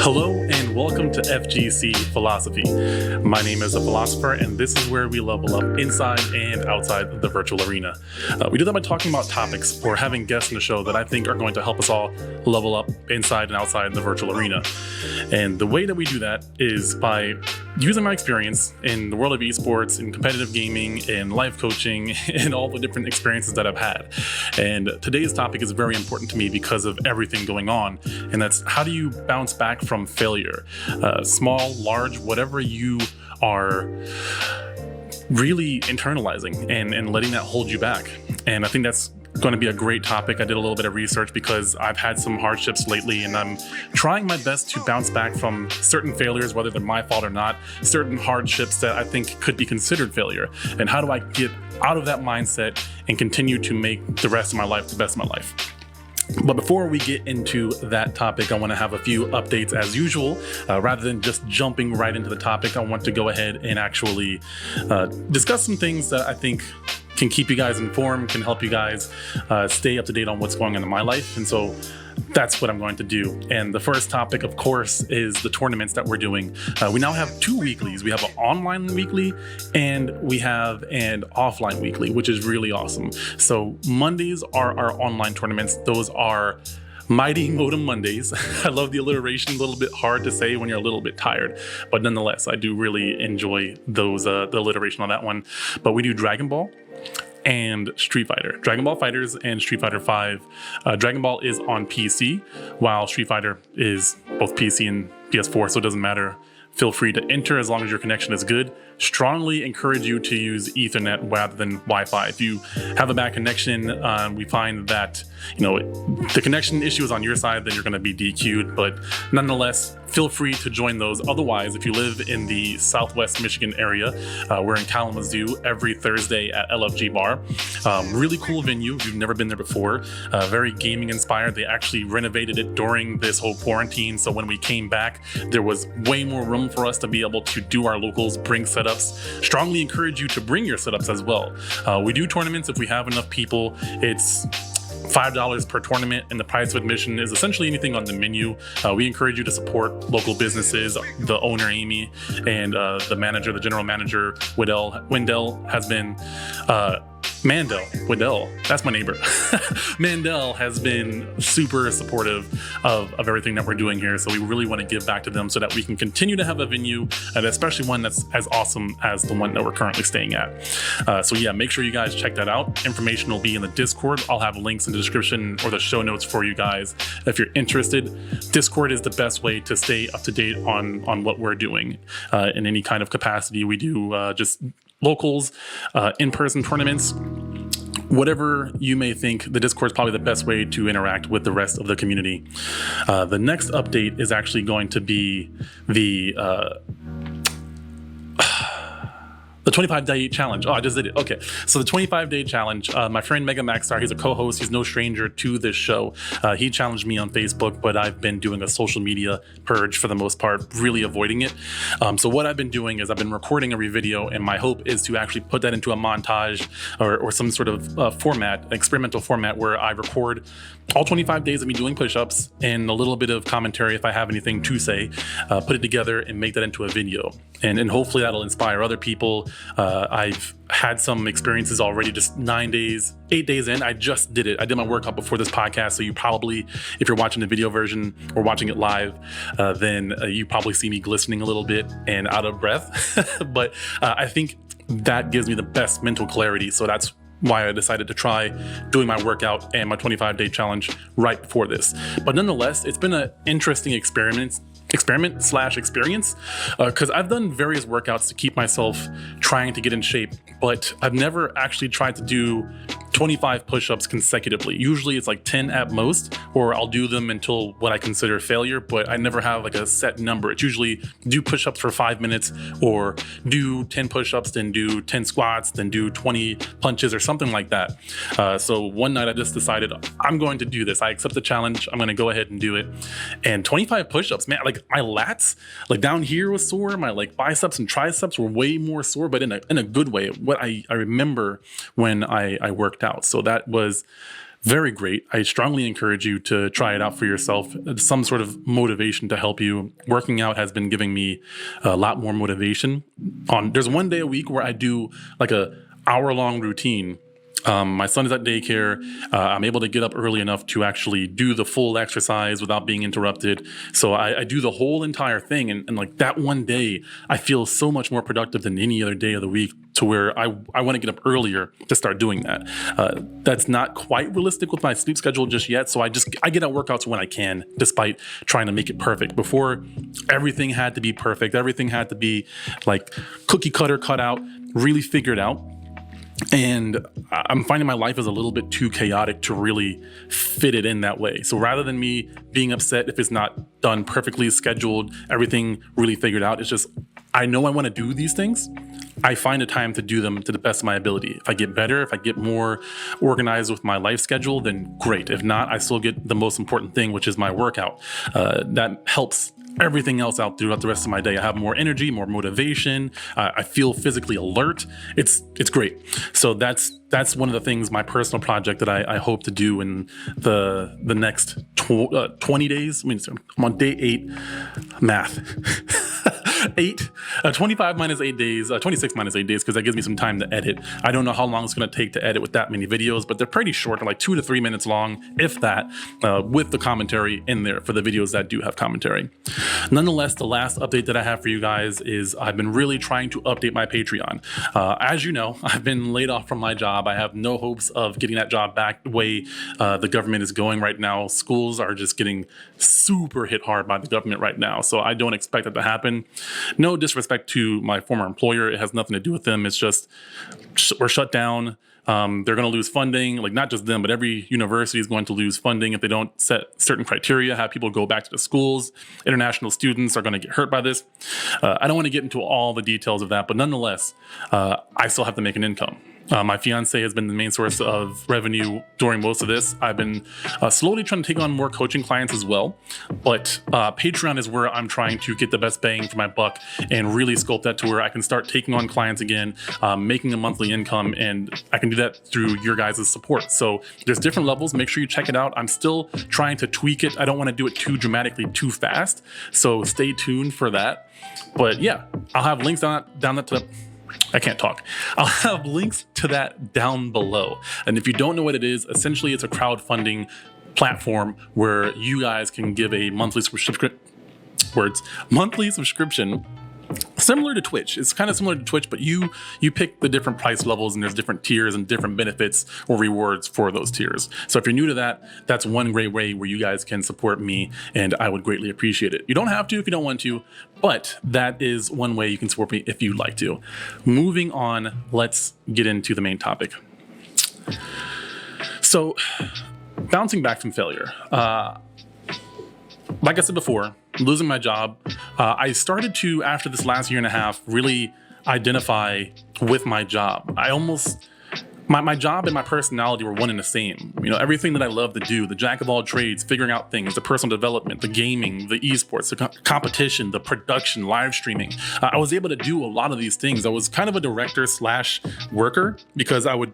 Hello and welcome to FGC Philosophy. My name is a philosopher, and this is where we level up inside and outside the virtual arena. We do that by talking about topics or having guests on the show that I think are going to help us all level up inside and outside the virtual arena. And the way that we do that is by using my experience in the world of esports, in competitive gaming, in life coaching, and all the different experiences that I've had. And today's topic is very important to me because of everything going on, and that's how do you bounce back from failure? Small, large, whatever you are really internalizing and letting that hold you back. And I think that's going to be a great topic. I did a little bit of research because I've had some hardships lately, and I'm trying my best to bounce back from certain failures, whether they're my fault or not, certain hardships that I think could be considered failure. And how do I get out of that mindset and continue to make the rest of my life the best of my life? But before we get into that topic, I want to have a few updates as usual. Rather than just jumping right into the topic, I want to go ahead and actually discuss some things that I think can keep you guys informed, can help you guys stay up to date on what's going on in my life. And so that's what I'm going to do. And the first topic, of course, is the tournaments that we're doing. We now have two weeklies. We have an online weekly and we have an offline weekly, which is really awesome. So Mondays are our online tournaments. Those are Mighty Modem Mondays. I love the alliteration, a little bit hard to say when you're a little bit tired, but nonetheless, I do really enjoy those the alliteration on that one. But we do Dragon Ball and Street Fighter. Dragon Ball Fighters and Street Fighter 5. Dragon Ball is on PC, while Street Fighter is both PC and PS4, so it doesn't matter. Feel free to enter as long as your connection is good. Strongly encourage you to use Ethernet rather than Wi-Fi. If you have a bad connection, we find that the connection issue is on your side, then you're going to be DQ'd. But nonetheless, feel free to join those. Otherwise, if you live in the Southwest Michigan area, we're in Kalamazoo every Thursday at LFG Bar. Really cool venue if you've never been there before. Very gaming inspired. They actually renovated it during this whole quarantine. So when we came back, there was way more room for us to be able to do our locals, bring setups. Strongly encourage you to bring your setups as well. We do tournaments if we have enough people. It's $5 per tournament, and the price of admission is essentially anything on the menu. We encourage you to support local businesses. The owner, Amy, and the general manager, Wendell, has been Wendell, that's my neighbor. Mandel has been super supportive of everything that we're doing here. So we really want to give back to them so that we can continue to have a venue, and especially one that's as awesome as the one that we're currently staying at. So yeah, make sure you guys check that out. Information will be in the Discord. I'll have links in the description or the show notes for you guys if you're interested. Discord is the best way to stay up to date on what we're doing in any kind of capacity. We do just locals, in-person tournaments, whatever you may think. The Discord is probably the best way to interact with the rest of the community. The next update is actually going to be the 25-day challenge. Oh, I just did it. Okay. So the 25-day challenge, my friend Mega Maxstar, he's a co-host. He's no stranger to this show. He challenged me on Facebook, but I've been doing a social media purge for the most part, really avoiding it. So what I've been doing is I've been recording every video, and my hope is to actually put that into a montage or some sort of format, experimental format, where I record all 25 days of me doing push-ups and a little bit of commentary if I have anything to say, put it together and make that into a video. And hopefully that'll inspire other people. I've had some experiences already, just 8 days in. I just did it. I did my workout before this podcast. So you probably, if you're watching the video version or watching it live, then you probably see me glistening a little bit and out of breath. But I think that gives me the best mental clarity. So that's why I decided to try doing my workout and my 25-day challenge right before this. But nonetheless, it's been an interesting experiment experience because I've done various workouts to keep myself trying to get in shape, but I've never actually tried to do 25 push-ups consecutively. Usually it's like 10 at most, or I'll do them until what I consider failure, but I never have like a set number. It's usually do push-ups for 5 minutes, or do 10 push-ups, then do 10 squats, then do 20 punches or something like that. So one night I just decided I'm going to do this. I accept the challenge. I'm going to go ahead and do it. And 25 push-ups, man, like my lats, like down here was sore. My like biceps and triceps were way more sore, but in a good way. What I remember when I worked out. So that was very great. I strongly encourage you to try it out for yourself. Some sort of motivation to help you. Working out has been giving me a lot more motivation. There's one day a week where I do like a hour-long routine. My son is at daycare. I'm able to get up early enough to actually do the full exercise without being interrupted. So I do the whole entire thing. And like that one day, I feel so much more productive than any other day of the week, to where I want to get up earlier to start doing that. That's not quite realistic with my sleep schedule just yet. So I get out workouts when I can, despite trying to make it perfect. Before, everything had to be perfect. Everything had to be like cookie cutter, cut out, really figured out. And I'm finding my life is a little bit too chaotic to really fit it in that way. So rather than me being upset if it's not done perfectly scheduled, everything really figured out, it's just, I know I want to do these things. I find a time to do them to the best of my ability. If I get better, if I get more organized with my life schedule, then great. If not, I still get the most important thing, which is my workout. That helps everything else out throughout the rest of my day. I have more energy, more motivation. I feel physically alert. It's great. So that's one of the things, my personal project that I hope to do in the next 20 days. I mean, I'm on day 8, math. 25 minus 8 days, 26 minus 8 days, because that gives me some time to edit. I don't know how long it's going to take to edit with that many videos, but they're pretty short. They're like 2 to 3 minutes long, if that, with the commentary in there for the videos that do have commentary. Nonetheless, the last update that I have for you guys is I've been really trying to update my Patreon. As you know, I've been laid off from my job. I have no hopes of getting that job back the way the government is going right now. Schools are just getting super hit hard by the government right now, so I don't expect that to happen. No disrespect to my former employer. It has nothing to do with them. It's just we're shut down. They're going to lose funding, like not just them, but every university is going to lose funding if they don't set certain criteria, have people go back to the schools. International students are going to get hurt by this. I don't want to get into all the details of that, but nonetheless, I still have to make an income. My fiance has been the main source of revenue during most of this. I've been slowly trying to take on more coaching clients as well, but Patreon is where I'm trying to get the best bang for my buck and really sculpt that to where I can start taking on clients again, making a monthly income, and I can do that through your guys' support. So there's different levels. Make sure you check it out. I'm still trying to tweak it. I don't want to do it too dramatically too fast, so stay tuned for that. But yeah, I'll have links down that I can't talk. I'll have links to that down below. And if you don't know what it is, essentially it's a crowdfunding platform where you guys can give a monthly subscription, similar to Twitch. It's kind of similar to Twitch, but you pick the different price levels, and there's different tiers and different benefits or rewards for those tiers. So if you're new to that, that's one great way where you guys can support me, and I would greatly appreciate it. You don't have to if you don't want to, but that is one way you can support me if you'd like to. Moving on, let's get into the main topic. So, bouncing back from failure. Like I said before, losing my job, I started to, after this last year and a half, really identify with my job. My job and my personality were one and the same. You know, everything that I love to do, the jack of all trades, figuring out things, the personal development, the gaming, the esports, the competition, the production, live streaming. I was able to do a lot of these things. I was kind of a director / worker, because I would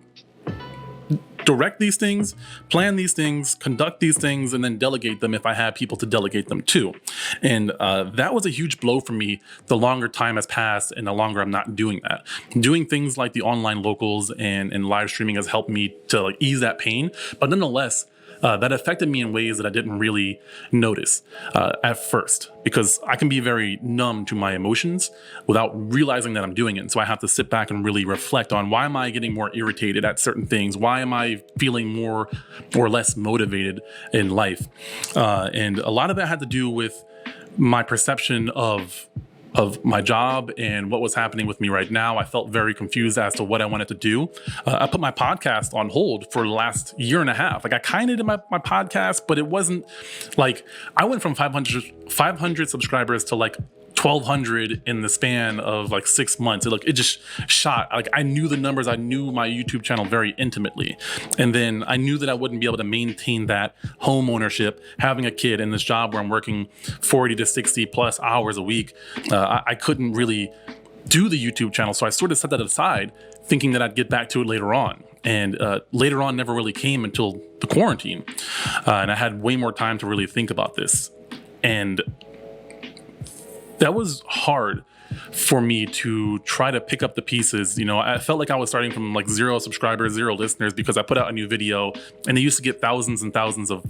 direct these things, plan these things, conduct these things, and then delegate them if I had people to delegate them to. And that was a huge blow for me the longer time has passed and the longer I'm not doing that. Doing things like the online locals and live streaming has helped me to ease that pain. But nonetheless, that affected me in ways that I didn't really notice at first, because I can be very numb to my emotions without realizing that I'm doing it. And so I have to sit back and really reflect on, why am I getting more irritated at certain things? Why am I feeling more or less motivated in life? And a lot of that had to do with my perception of my job and what was happening with me right now. I felt very confused as to what I wanted to do. I put my podcast on hold for the last year and a half. I kind of did my podcast, but it wasn't like, I went from 500 subscribers to 1,200 in the span of 6 months. It just shot. I knew the numbers. I knew my YouTube channel very intimately. And then I knew that I wouldn't be able to maintain that home ownership, having a kid, in this job where I'm working 40 to 60 plus hours a week. I couldn't really do the YouTube channel. So I sort of set that aside, thinking that I'd get back to it later on. and later on never really came until the quarantine. And I had way more time to really think about this. And that was hard for me to try to pick up the pieces. I felt like I was starting from like 0 subscribers, 0 listeners, because I put out a new video and they used to get thousands and thousands of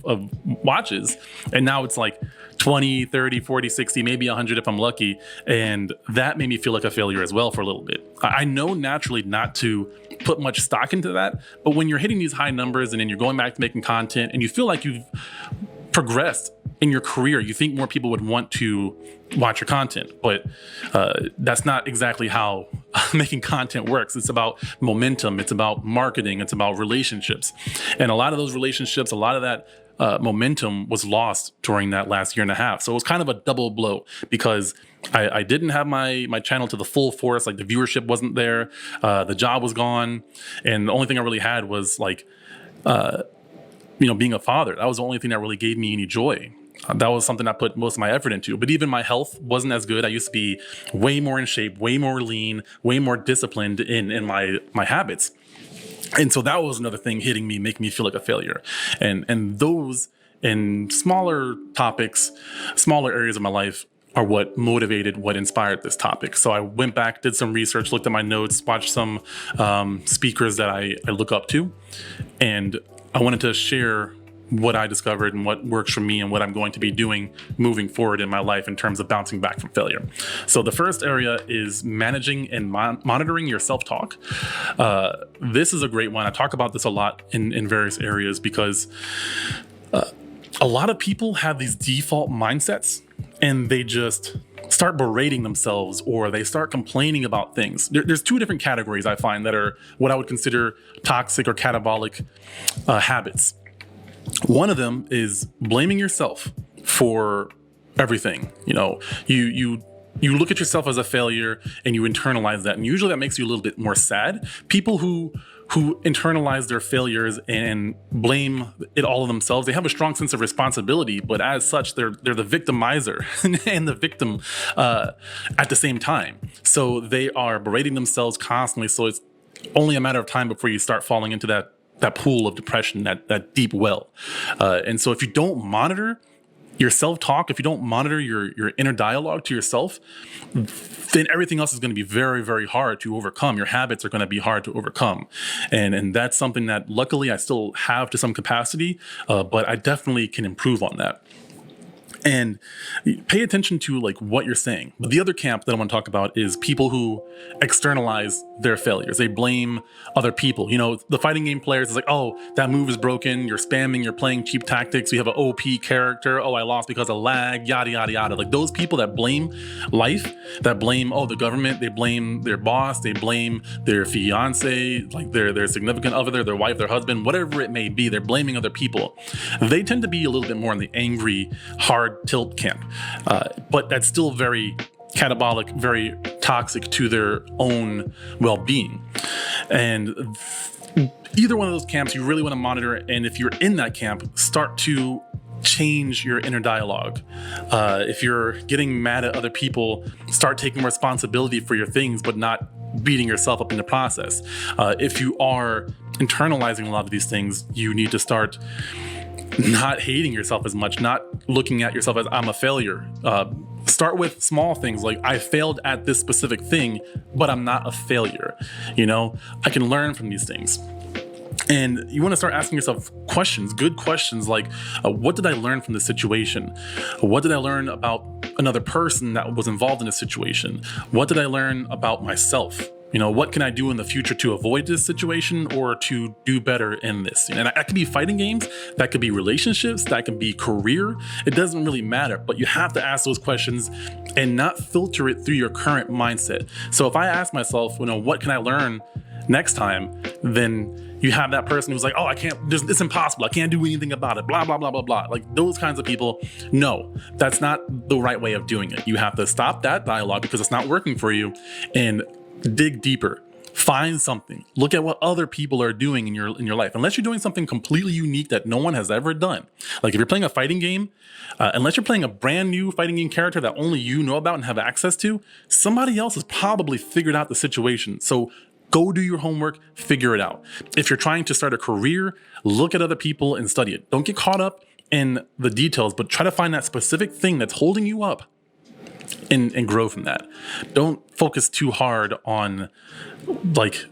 watches. And now it's like 20, 30, 40, 60, maybe 100 if I'm lucky. And that made me feel like a failure as well for a little bit. I know naturally not to put much stock into that, but when you're hitting these high numbers and then you're going back to making content and you feel like you've progressed in your career, you think more people would want to watch your content, but that's not exactly how making content works. It's about momentum. It's about marketing. It's about relationships. And a lot of those relationships, a lot of that momentum was lost during that last year and a half. So it was kind of a double blow because I didn't have my channel to the full force. Like the viewership wasn't there. The job was gone. And the only thing I really had was like, being a father. That was the only thing that really gave me any joy. That was something I put most of my effort into. But even my health wasn't as good. I used to be way more in shape, way more lean, way more disciplined in my habits. And so that was another thing hitting me, making me feel like a failure. And those and smaller topics, smaller areas of my life are what motivated, what inspired this topic. So I went back, did some research, looked at my notes, watched some speakers that I look up to. And I wanted to share what I discovered and what works for me and what I'm going to be doing moving forward in my life in terms of bouncing back from failure. So the first area is managing and monitoring your self-talk. This is a great one. I talk about this a lot in various areas because a lot of people have these default mindsets and they just start berating themselves or they start complaining about things. There's 2 different categories I find that are what I would consider toxic or catabolic habits. One of them is blaming yourself for everything. You look at yourself as a failure and you internalize that. And usually that makes you a little bit more sad. People who internalize their failures and blame it all on themselves, they have a strong sense of responsibility, but as such, they're the victimizer and the victim at the same time. So they are berating themselves constantly. So it's only a matter of time before you start falling into that pool of depression, that deep well. And so if you don't monitor your self-talk, if you don't monitor your inner dialogue to yourself, then everything else is going to be very, very hard to overcome. Your habits are going to be hard to overcome. And that's something that luckily I still have to some capacity, but I definitely can improve on that. And pay attention to like what you're saying. But the other camp that I want to talk about is people who externalize their failures. They blame other people. The fighting game players is like, oh, that move is broken. You're spamming. You're playing cheap tactics. You have an OP character. Oh, I lost because of lag. Yada, yada, yada. Like those people that blame life, that blame, the government. They blame their boss. They blame their fiance, like their significant other, their wife, their husband, whatever it may be. They're blaming other people. They tend to be a little bit more in the angry, hard tilt camp, but that's still very catabolic, very toxic to their own well-being. And either one of those camps you really want to monitor, and if you're in that camp, start to change your inner dialogue. If you're getting mad at other people, start taking responsibility for your things, but not beating yourself up in the process. If you are internalizing a lot of these things, you need to start not hating yourself as much, not looking at yourself as I'm a failure. Start with small things like I failed at this specific thing, but I'm not a failure. I can learn from these things. And you want to start asking yourself questions, good questions like, what did I learn from this situation? What did I learn about another person that was involved in this situation? What did I learn about myself? What can I do in the future to avoid this situation or to do better in this? And that could be fighting games, that could be relationships, that can be career. It doesn't really matter, but you have to ask those questions and not filter it through your current mindset. So if I ask myself, what can I learn next time? Then you have that person who's like, oh, I can't, it's impossible. I can't do anything about it, blah, blah, blah, blah, blah. Like those kinds of people, no, that's not the right way of doing it. You have to stop that dialogue because it's not working for you and dig deeper, find something, look at what other people are doing in your life. Unless you're doing something completely unique that no one has ever done. Like if you're playing a fighting game, unless you're playing a brand new fighting game character that only you know about and have access to, somebody else has probably figured out the situation. So Go do your homework, figure it out. If you're trying to start a career, look at other people and study it. Don't get caught up in the details, but try to find that specific thing that's holding you up and grow from that. Don't focus too hard on like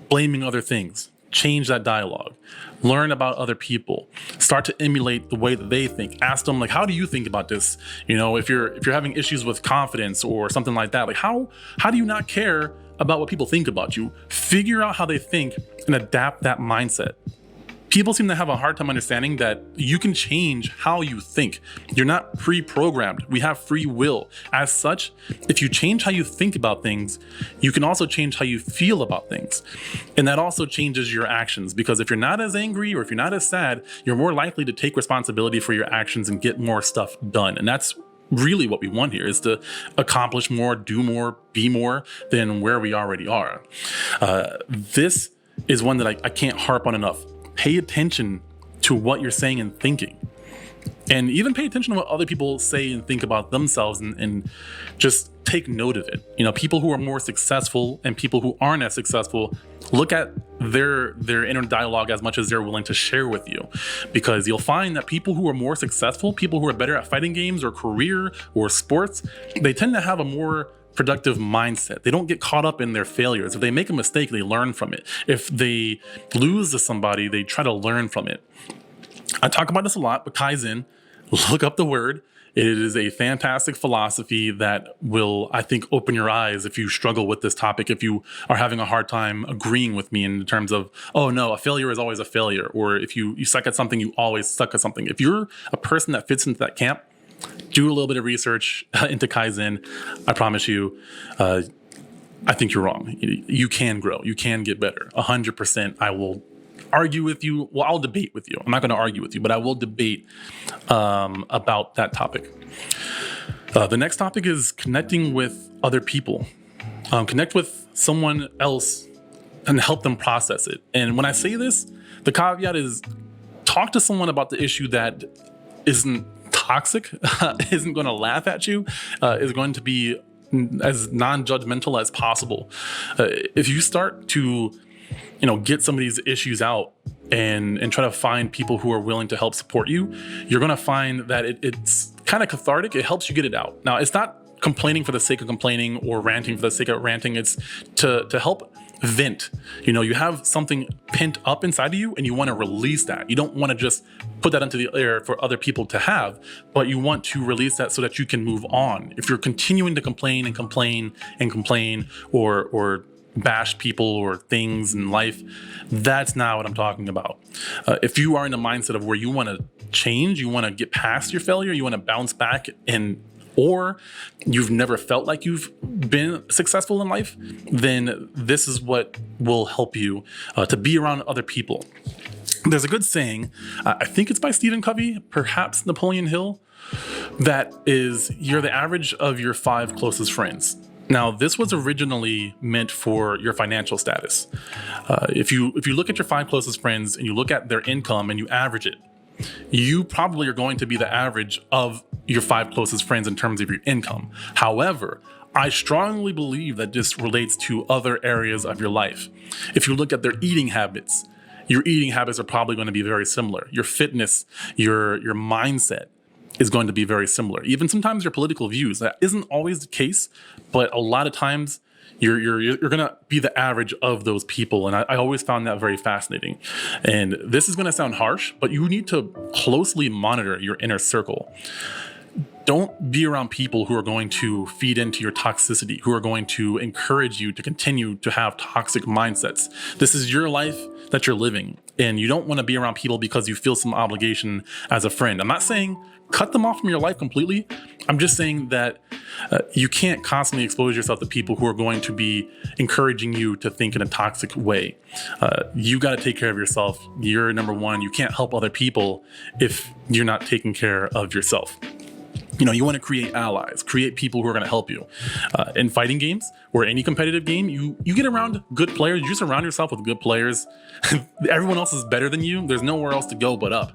blaming other things. Change that dialogue. Learn about other people. Start to emulate the way that they think. Ask them, like, how do you think about this? You know, if you're having issues with confidence or something like that, like how do you not care about what people think about you? Figure out how they think and adapt that mindset. People seem to have a hard time understanding that you can change how you think. You're not pre-programmed. We have free will. As such, if you change how you think about things, you can also change how you feel about things. And that also changes your actions, because if you're not as angry or if you're not as sad, you're more likely to take responsibility for your actions and get more stuff done. And that's really what we want here, is to accomplish more, do more, be more than where we already are. This is one that I can't harp on enough. Pay attention to what you're saying and thinking, and even pay attention to what other people say and think about themselves, and just take note of it. You know, people who are more successful and people who aren't as successful, look at their inner dialogue as much as they're willing to share with you, because you'll find that people who are more successful, people who are better at fighting games or career or sports, they tend to have a more productive mindset. They don't get caught up in their failures. If they make a mistake, they learn from it. If they lose to somebody, they try to learn from it. I talk about this a lot, but Kaizen, look up the word. It is a fantastic philosophy that will, I think, open your eyes if you struggle with this topic, if you are having a hard time agreeing with me in terms of, oh no, a failure is always a failure. Or if you suck at something, you always suck at something. If you're a person that fits into that camp, do a little bit of research into Kaizen. I promise you, I think you're wrong. You can grow. You can get better. 100%. I will argue with you. Well, I'll debate with you. I'm not going to argue with you, but I will debate about that topic. The next topic is connecting with other people. Connect with someone else and help them process it. And when I say this, the caveat is talk to someone about the issue that isn't toxic, isn't going to laugh at you, is going to be as non-judgmental as possible. If you start to, get some of these issues out and try to find people who are willing to help support you, you're going to find that it's kind of cathartic. It helps you get it out. Now, it's not complaining for the sake of complaining or ranting for the sake of ranting. It's to help vent. You have something pent up inside of you and you want to release that. You don't want to just put that into the air for other people to have, but you want to release that so that you can move on. If you're continuing to complain and complain and complain or bash people or things in life, that's not what I'm talking about. If you are in a mindset of where you want to change, you want to get past your failure, you want to bounce back, or you've never felt like you've been successful in life, then this is what will help you to be around other people. There's a good saying, I think it's by Stephen Covey, perhaps Napoleon Hill, that is, you're the average of your 5 closest friends. Now, this was originally meant for your financial status. If you look at your 5 closest friends and you look at their income and you average it, you probably are going to be the average of your 5 closest friends in terms of your income. However, I strongly believe that this relates to other areas of your life. If you look at their eating habits, your eating habits are probably going to be very similar. Your fitness, your mindset is going to be very similar. Even sometimes your political views. That isn't always the case, but a lot of times you're going to be the average of those people. And I always found that very fascinating. And this is going to sound harsh, but you need to closely monitor your inner circle. Don't be around people who are going to feed into your toxicity, who are going to encourage you to continue to have toxic mindsets. This is your life that you're living, and you don't want to be around people because you feel some obligation as a friend. I'm not saying cut them off from your life completely. I'm just saying that you can't constantly expose yourself to people who are going to be encouraging you to think in a toxic way. You got to take care of yourself. You're number one. You can't help other people if you're not taking care of yourself. You want to create allies, create people who are going to help you. In fighting games or any competitive game, you get around good players. You surround yourself with good players. Everyone else is better than you. There's nowhere else to go but up.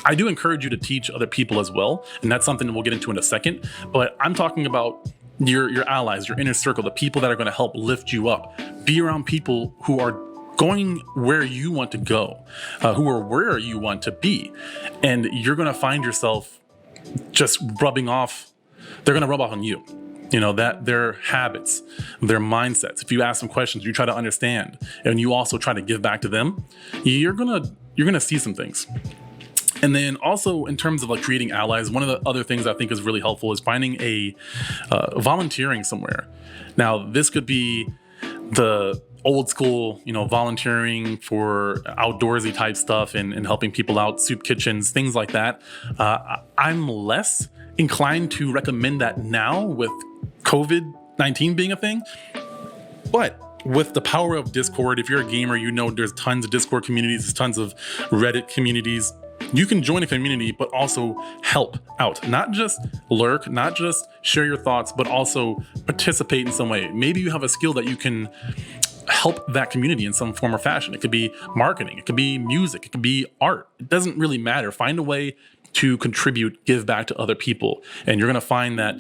I do encourage you to teach other people as well, and that's something we'll get into in a second. But I'm talking about your allies, your inner circle, the people that are going to help lift you up. Be around people who are going where you want to go, who are where you want to be. And you're going to find yourself just rubbing off. They're going to rub off on you. That their habits, their mindsets. If you ask them questions, you try to understand, and you also try to give back to them, you're gonna see some things. And then also in terms of like creating allies, one of the other things I think is really helpful is finding a volunteering somewhere. Now, this could be the old school, volunteering for outdoorsy type stuff and helping people out, soup kitchens, things like that. I'm less inclined to recommend that now with COVID-19 being a thing. But with the power of Discord, if you're a gamer, there's tons of Discord communities, there's tons of Reddit communities. You can join a community, but also help out. Not just lurk, not just share your thoughts, but also participate in some way. Maybe you have a skill that you can help that community in some form or fashion. It could be marketing, it could be music, it could be art. It doesn't really matter. Find a way to contribute, give back to other people. And you're going to find that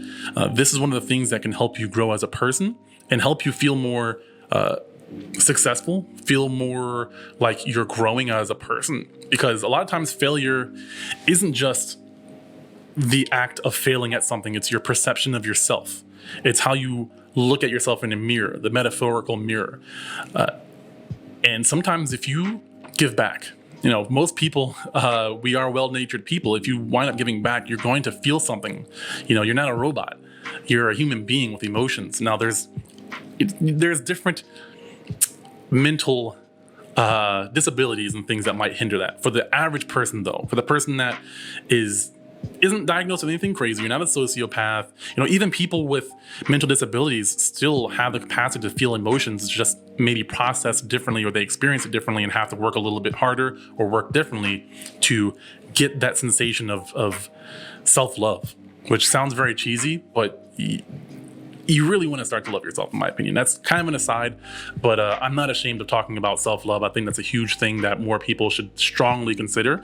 this is one of the things that can help you grow as a person and help you feel more successful, feel more like you're growing as a person. Because a lot of times failure isn't just the act of failing at something, it's your perception of yourself. It's how you look at yourself in a mirror, the metaphorical mirror. And sometimes if you give back, most people, we are well-natured people. If you wind up giving back, you're going to feel something. You're not a robot. You're a human being with emotions. Now, there's different mental disabilities and things that might hinder that. For the average person, though, for the person that isn't diagnosed with anything crazy, you're not a sociopath. Even people with mental disabilities still have the capacity to feel emotions, just maybe process differently, or they experience it differently and have to work a little bit harder or work differently to get that sensation of self-love, which sounds very cheesy, but you really want to start to love yourself, in my opinion. That's kind of an aside, but I'm not ashamed of talking about self-love. I think that's a huge thing that more people should strongly consider.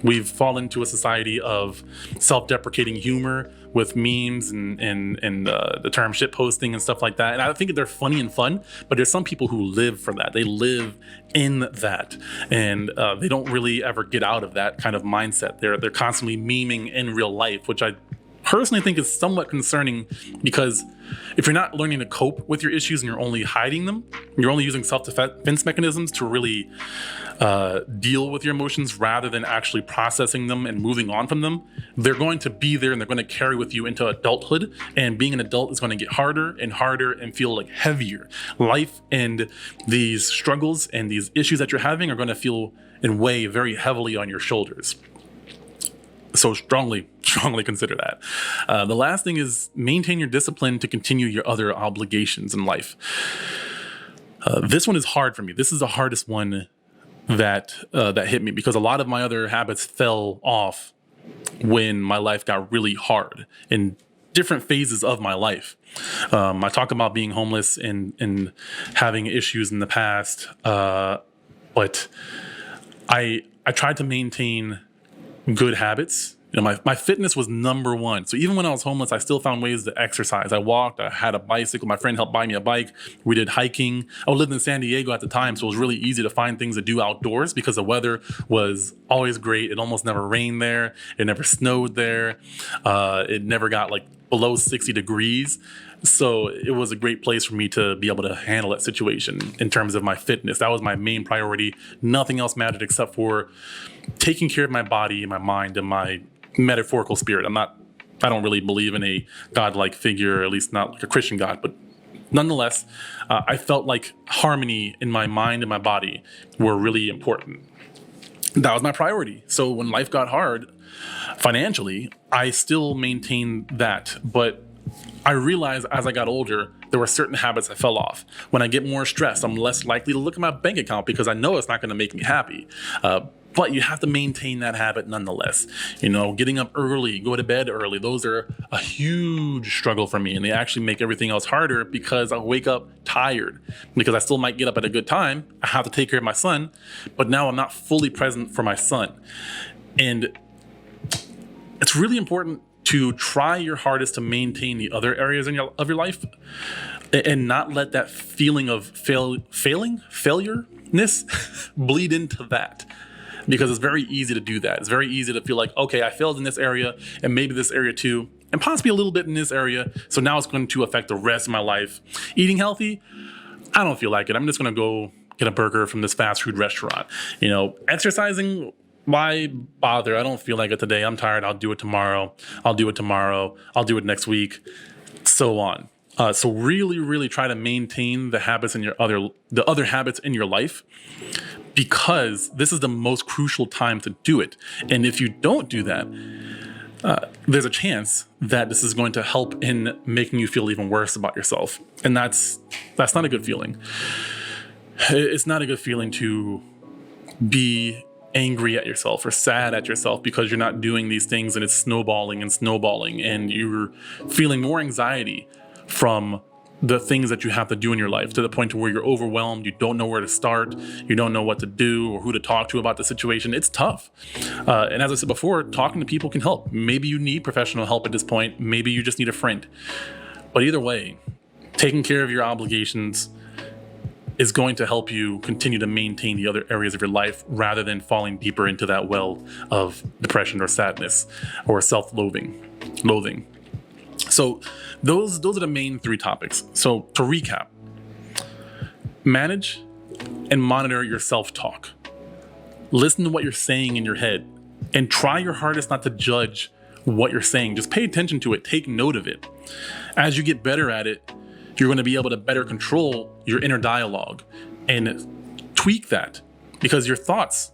We've fallen into a society of self-deprecating humor with memes and the term shit posting and stuff like that. And I think they're funny and fun, but there's some people who live for that. They live in that, and they don't really ever get out of that kind of mindset. They're constantly memeing in real life, which I personally think is somewhat concerning, because if you're not learning to cope with your issues and you're only hiding them, you're only using self-defense mechanisms to really deal with your emotions rather than actually processing them and moving on from them, they're going to be there and they're going to carry with you into adulthood. And being an adult is going to get harder and harder and feel like heavier. Life and these struggles and these issues that you're having are going to feel and weigh very heavily on your shoulders. So strongly consider that. The last thing is maintain your discipline to continue your other obligations in life. This one is hard for me. This is the hardest one that hit me, because a lot of my other habits fell off when my life got really hard in different phases of my life. I talk about being homeless and having issues in the past, but I tried to maintain good habits. My fitness was number one. So even when I was homeless, I still found ways to exercise. I walked, I had a bicycle. My friend helped buy me a bike. We did hiking. I lived in San Diego at the time, so it was really easy to find things to do outdoors because the weather was always great. It almost never rained there. It never snowed there. It never got below 60 degrees. So it was a great place for me to be able to handle that situation in terms of my fitness. That was my main priority. Nothing else mattered except for taking care of my body and my mind and my metaphorical spirit. I don't really believe in a godlike figure, at least not like a Christian God, but nonetheless, I felt like harmony in my mind and my body were really important. That was my priority. So when life got hard financially, I still maintained that, but I realized as I got older, there were certain habits I fell off. When I get more stressed, I'm less likely to look at my bank account because I know it's not going to make me happy. But you have to maintain that habit nonetheless. Getting up early, go to bed early, those are a huge struggle for me. And they actually make everything else harder because I wake up tired. Because I still might get up at a good time. I have to take care of my son, but now I'm not fully present for my son. And it's really important to try your hardest to maintain the other areas of your life and not let that feeling of failureness bleed into that. Because it's very easy to do that. It's very easy to feel like, okay, I failed in this area and maybe this area too, and possibly a little bit in this area. So now it's going to affect the rest of my life. Eating healthy, I don't feel like it. I'm just going to go get a burger from this fast food restaurant. Exercising, why bother? I don't feel like it today. I'm tired. I'll do it tomorrow. I'll do it next week, so on. So really, really try to maintain the habits in the other habits in your life, because this is the most crucial time to do it. And if you don't do that, there's a chance that this is going to help in making you feel even worse about yourself. And that's not a good feeling. It's not a good feeling to be angry at yourself or sad at yourself because you're not doing these things, and it's snowballing and you're feeling more anxiety from the things that you have to do in your life, to the point to where you're overwhelmed. You don't know where to start. You don't know what to do or who to talk to about the situation. It's tough. And as I said before, talking to people can help. Maybe you need professional help at this point. Maybe you just need a friend. But either way, taking care of your obligations is going to help you continue to maintain the other areas of your life, rather than falling deeper into that well of depression or sadness or self-loathing. So those are the main 3 topics. So to recap, manage and monitor your self-talk. Listen to what you're saying in your head and try your hardest not to judge what you're saying. Just pay attention to it. Take note of it. As you get better at it, you're going to be able to better control your inner dialogue and tweak that, because your thoughts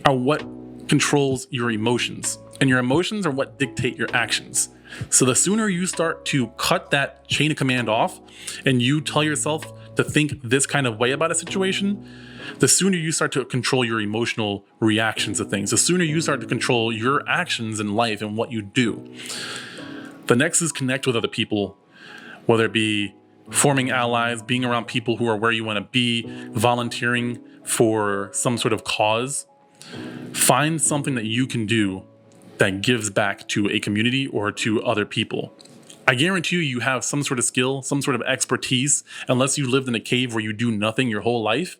are what controls your emotions, and your emotions are what dictate your actions. So the sooner you start to cut that chain of command off and you tell yourself to think this kind of way about a situation, the sooner you start to control your emotional reactions to things, the sooner you start to control your actions in life and what you do. The next is connect with other people, whether it be forming allies, being around people who are where you want to be, volunteering for some sort of cause. Find something that you can do that gives back to a community or to other people. I guarantee you have some sort of skill, some sort of expertise, unless you lived in a cave where you do nothing your whole life.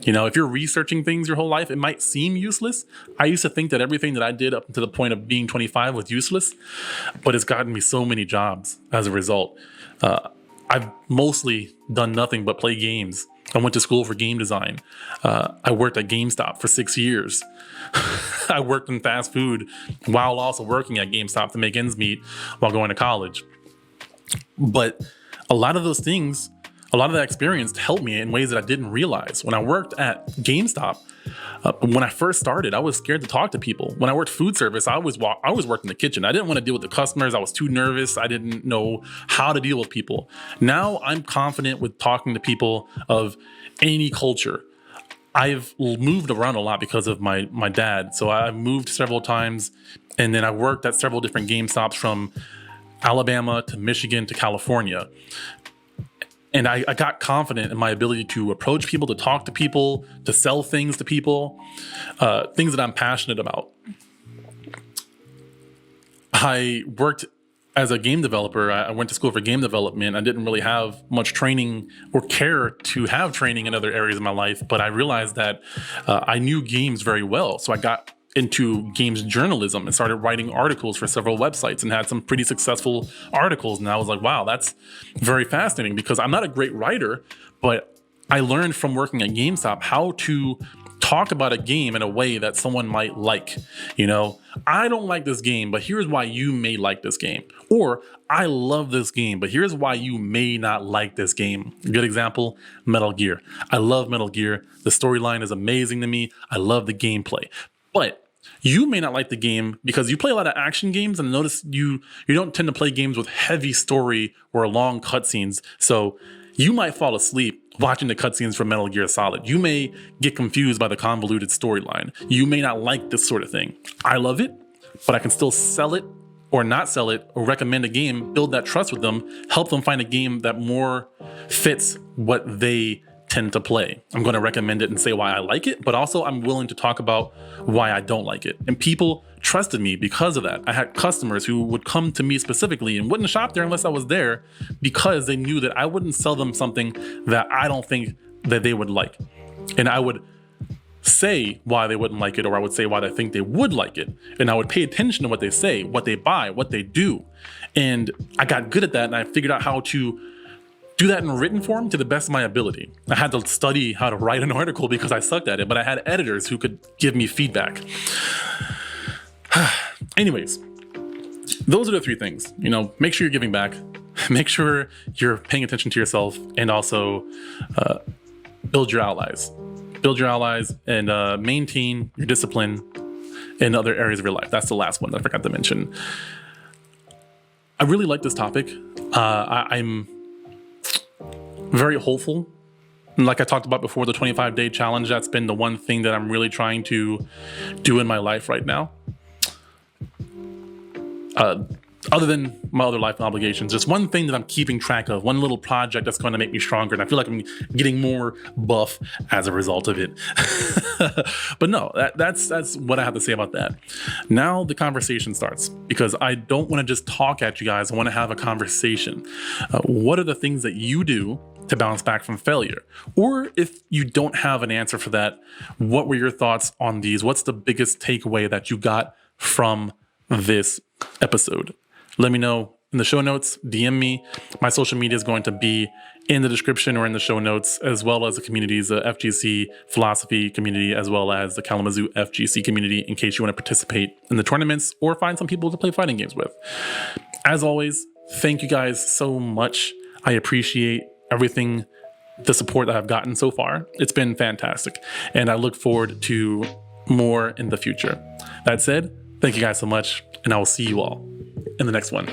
If you're researching things your whole life, it might seem useless. I used to think that everything that I did up to the point of being 25 was useless, but it's gotten me so many jobs as a result. I've mostly done nothing but play games. I went to school for game design. I worked at GameStop for 6 years. I worked in fast food while also working at GameStop to make ends meet while going to college. But a lot of those things, a lot of that experience helped me in ways that I didn't realize. When I worked at GameStop, when I first started, I was scared to talk to people. When I worked food service, I always worked in the kitchen. I didn't want to deal with the customers. I was too nervous. I didn't know how to deal with people. Now I'm confident with talking to people of any culture. I've moved around a lot because of my dad. So I've moved several times, and then I worked at several different GameStops from Alabama to Michigan to California. And I got confident in my ability to approach people, to talk to people, to sell things to people, things that I'm passionate about. I worked as a game developer. I went to school for game development. I didn't really have much training or care to have training in other areas of my life, but I realized that I knew games very well. So I got into games journalism and started writing articles for several websites and had some pretty successful articles. And I was like, wow, that's very fascinating, because I'm not a great writer, but I learned from working at GameStop how to talk about a game in a way that someone might like. I don't like this game, but here's why you may like this game. Or I love this game, but here's why you may not like this game. A good example, Metal Gear. I love Metal Gear. The storyline is amazing to me. I love the gameplay. But you may not like the game because you play a lot of action games, and notice you don't tend to play games with heavy story or long cutscenes. So you might fall asleep watching the cutscenes from Metal Gear Solid. You may get confused by the convoluted storyline. You may not like this sort of thing. I love it, but I can still sell it or not sell it, or recommend a game, build that trust with them, help them find a game that more fits what they tend to play. I'm going to recommend it and say why I like it, but also I'm willing to talk about why I don't like it. And people trusted me because of that. I had customers who would come to me specifically and wouldn't shop there unless I was there, because they knew that I wouldn't sell them something that I don't think that they would like. And I would say why they wouldn't like it, or I would say why I think they would like it. And I would pay attention to what they say, what they buy, what they do. And I got good at that, and I figured out how to do that in written form to the best of my ability. I had to study how to write an article because I sucked at it, but I had editors who could give me feedback. Anyways, those are the 3 things. Make sure you're giving back, make sure you're paying attention to yourself, and also build your allies. Build your allies and maintain your discipline in other areas of your life. That's the last one that I forgot to mention. I really like this topic. I'm very hopeful. And like I talked about before, the 25-day challenge, that's been the one thing that I'm really trying to do in my life right now. Other than my other life obligations, just one thing that I'm keeping track of, one little project that's going to make me stronger. And I feel like I'm getting more buff as a result of it. But no, that's what I have to say about that. Now the conversation starts, because I don't want to just talk at you guys. I want to have a conversation. What are the things that you do to bounce back from failure? Or if you don't have an answer for that, what were your thoughts on these? What's the biggest takeaway that you got from this episode? Let me know in the show notes, DM me. My social media is going to be in the description or in the show notes, as well as the communities, the FGC philosophy community, as well as the Kalamazoo FGC community, in case you want to participate in the tournaments or find some people to play fighting games with. As always, thank you guys so much. I appreciate everything, the support that I've gotten so far. It's been fantastic, and I look forward to more in the future. That said, thank you guys so much, and I will see you all in the next one.